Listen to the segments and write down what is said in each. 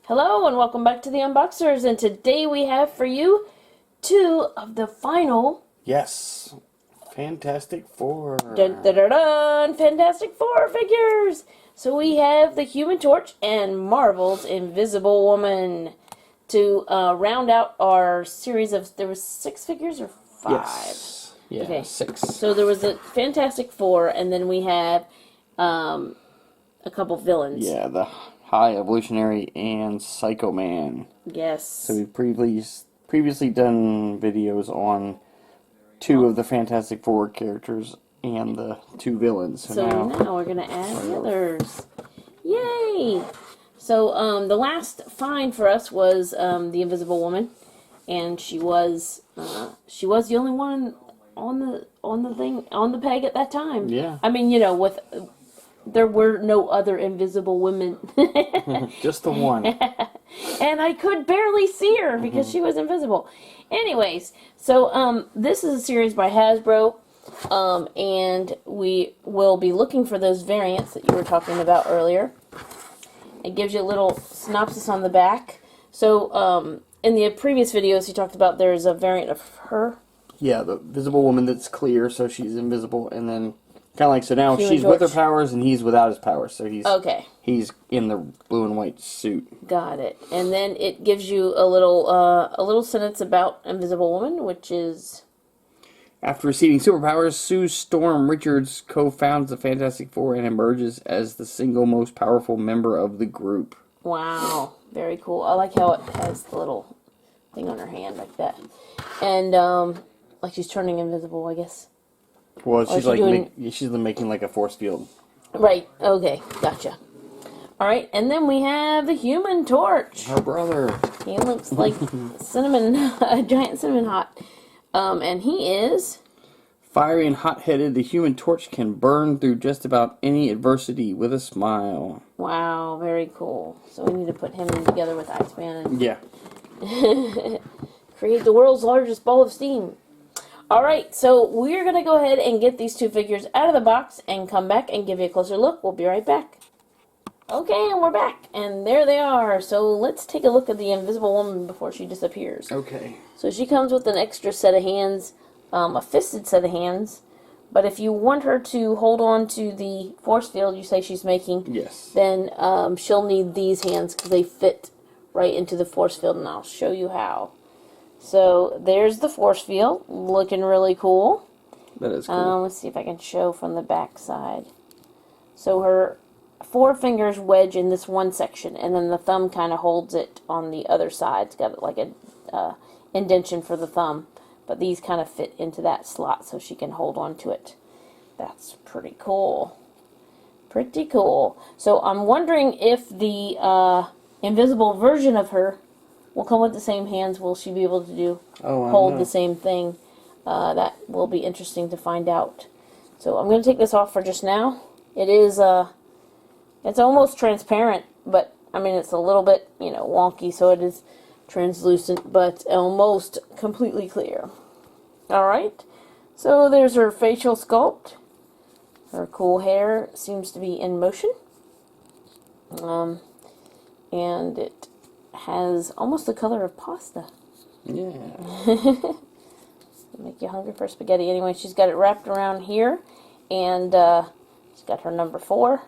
Hello and welcome back to the Unboxers, and today we have for you two of the final Yes, Fantastic Four. dun, dun, dun, dun, Fantastic Four figures. So we have the Human Torch and Marvel's Invisible Woman to round out our series of. There was 6 figures or 5? Yes. Yeah, okay. 6. So there was a Fantastic Four, and then we have a couple villains. Yeah, the High Evolutionary and Psycho Man. Yes. So we've previously done videos on 2 of the Fantastic Four characters and the 2 villains. So now we're going to add the others. Yay! So the last find for us was the Invisible Woman, and she was the only one on the peg at that time. Yeah. I mean, there were no other invisible women. Just the one. And I could barely see her because she was invisible. Anyways, so this is a series by Hasbro, and we will be looking for those variants that you were talking about earlier. It gives you a little synopsis on the back. So in the previous videos, you talked about there's a variant of her. Yeah, the Visible Woman that's clear, so she's invisible, and then kind of like, so now Human she's with her Torch. powers and he's without his powers, so he's in the blue and white suit. Got it. And then it gives you a little sentence about Invisible Woman, which is, after receiving superpowers, Sue Storm Richards co-founds the Fantastic Four and emerges as the single most powerful member of the group. wow, very cool. I like how it has the little thing on her hand like that, and like she's turning invisible, I guess. Well, she's she she's making like a force field. Right. Okay. Gotcha. All right, and then we have the Human Torch. Her brother. He looks like a giant cinnamon hot. And he is Fiery and hot-headed, the Human Torch can burn through just about any adversity with a smile. wow, very cool. So we need to put him in together with Iceman and Yeah. create the world's largest ball of steam. Alright, so we're going to go ahead and get these 2 figures out of the box and come back and give you a closer look. We'll be right back. Okay, and we're back. And there they are. So let's take a look at the Invisible Woman before she disappears. Okay. So she comes with an extra set of hands, a fisted set of hands. But if you want her to hold on to the force field you say she's making, Yes. then she'll need these hands because they fit right into the force field, and I'll show you how. So there's the force field, looking really cool. That is cool. Let's see if I can show from the back side. So her 4 fingers wedge in this one section, and then the thumb kind of holds it on the other side. It's got like a indentation for the thumb, but these kind of fit into that slot so she can hold on to it. That's pretty cool. Pretty cool. So I'm wondering if the invisible version of her will come with the same hands. Will she be able to hold the same thing? That will be interesting to find out. So I'm going to take this off for just now. It is it's almost transparent, but I mean it's a little bit wonky, so it is translucent, but almost completely clear. All right. So there's her facial sculpt. Her cool hair seems to be in motion. And it has almost the color of pasta. Yeah. Make you hungry for spaghetti. Anyway, she's got it wrapped around here, and she's got her number 4,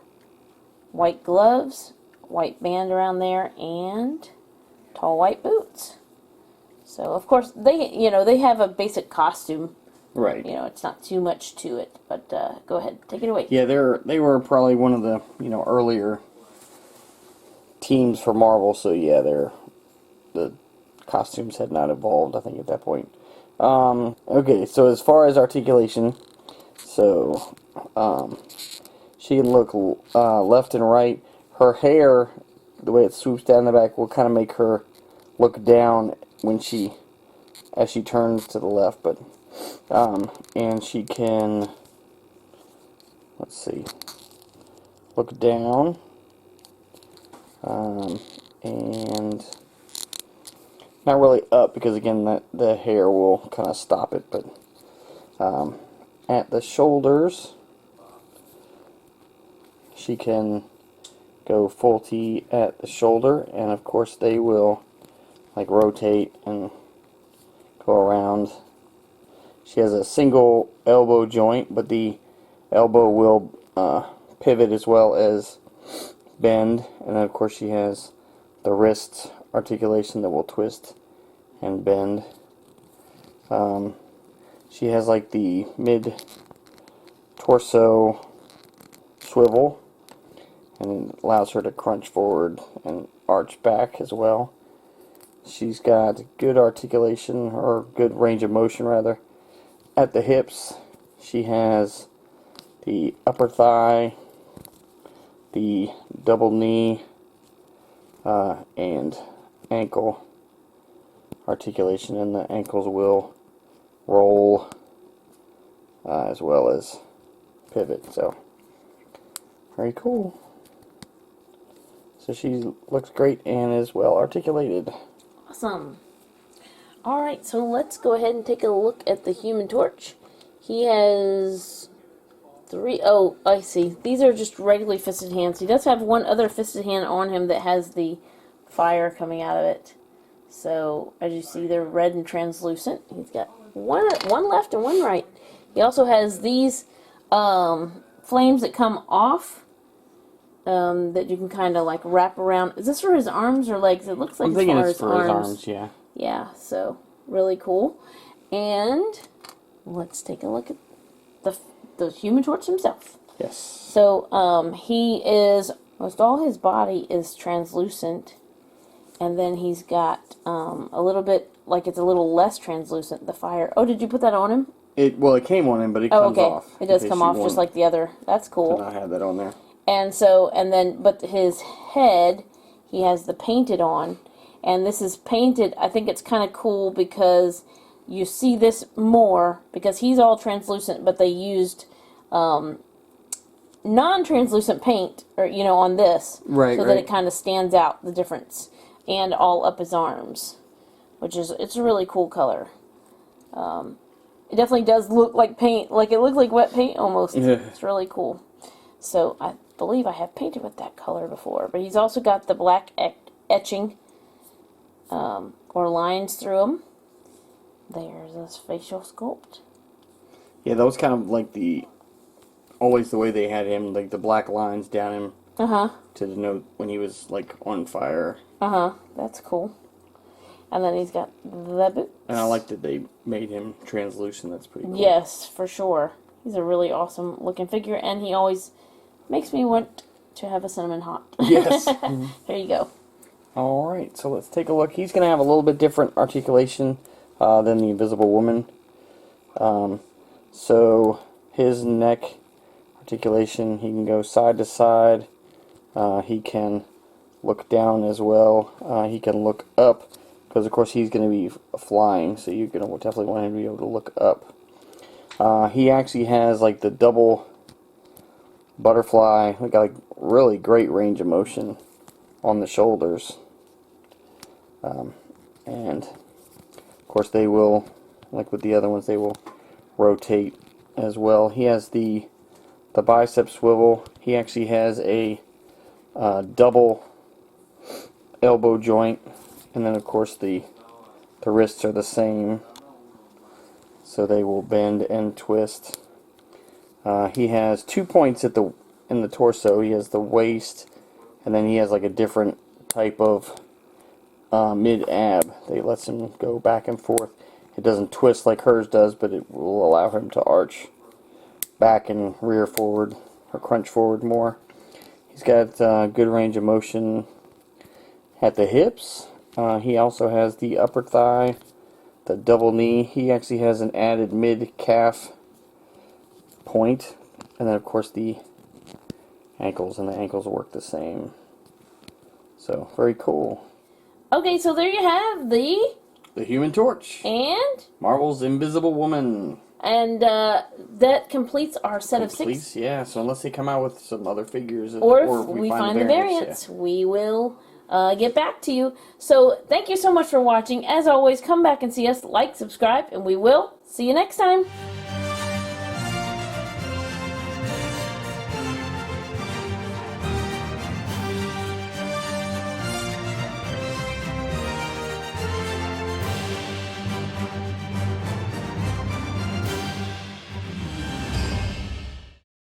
white gloves, white band around there, and tall white boots. So of course they have a basic costume. Right. It's not too much to it, but go ahead, take it away. Yeah, they were probably one of the earlier teams for Marvel, so yeah, the costumes had not evolved, I think, at that point. Okay, so as far as articulation, so she can look left and right. Her hair, the way it swoops down the back, will kind of make her look down as she turns to the left, but and she can, let's see, look down. And not really up, because again the hair will kind of stop it, but at the shoulders she can go full T at the shoulder, and of course they will like rotate and go around. She has a single elbow joint, but the elbow will pivot as well as bend, and then of course she has the wrist articulation that will twist and bend. She has like the mid torso swivel, and it allows her to crunch forward and arch back as well. She's got good articulation, or good range of motion rather, at the hips. She has the upper thigh, the double knee, and ankle articulation, and the ankles will roll as well as pivot. So very cool. So she looks great and is well articulated. Awesome. Alright, so let's go ahead and take a look at the Human Torch. He has three. Oh, I see. These are just regularly fisted hands. He does have one other fisted hand on him that has the fire coming out of it. So, as you see, they're red and translucent. He's got one left and one right. He also has these flames that come off that you can kind of like wrap around. Is this for his arms or legs? It looks like I'm thinking it's for his arms, yeah. Yeah, so really cool. And let's take a look at the Human Torch himself. Yes. So he is, most all his body is translucent, and then he's got a little bit, like it's a little less translucent, the fire. Oh, did you put that on him? It came on him, but it comes off. It does come off just like the other. That's cool. I have that on there. And so, but his head, he has the painted on, and this is painted. I think it's kind of cool because you see this more because he's all translucent, but they used non-translucent paint, or on this, right, so that it kind of stands out the difference, and all up his arms, it's a really cool color. It definitely does look like paint, like it looks like wet paint almost. Yeah. It's really cool. So I believe I have painted with that color before, but he's also got the black etching or lines through him. There's this facial sculpt. Yeah, that was kind of like always the way they had him, like the black lines down him to denote when he was like on fire. That's cool. And then he's got the boots. And I like that they made him translucent. That's pretty cool. Yes, for sure. He's a really awesome looking figure, and he always makes me want to have a cinnamon hot. Yes. There you go. Alright, so let's take a look. He's going to have a little bit different articulation than the Invisible Woman. So his neck articulation, he can go side to side. He can look down as well. He can look up, because of course he's going to be flying, so you're going to definitely want him to be able to look up. He actually has like the double butterfly. We got like really great range of motion on the shoulders, and of course they will, like with the other ones, they will rotate as well. He has the bicep swivel. He actually has a double elbow joint, and then of course the wrists are the same, so they will bend and twist. He has 2 points in the torso. He has the waist, and then he has like a different type of mid-ab that lets him go back and forth. It doesn't twist like hers does, but it will allow him to arch back and rear forward, or crunch forward more. He's got good range of motion at the hips. He also has the upper thigh, the double knee. He actually has an added mid-calf point, and then of course the ankles, and the ankles work the same. So very cool. Okay, so there you have the Human Torch and Marvel's Invisible Woman. And that completes our set of 6. Yeah, so unless they come out with some other figures, or if we find the variants, we will get back to you. So thank you so much for watching. As always, come back and see us, like, subscribe, and we will see you next time.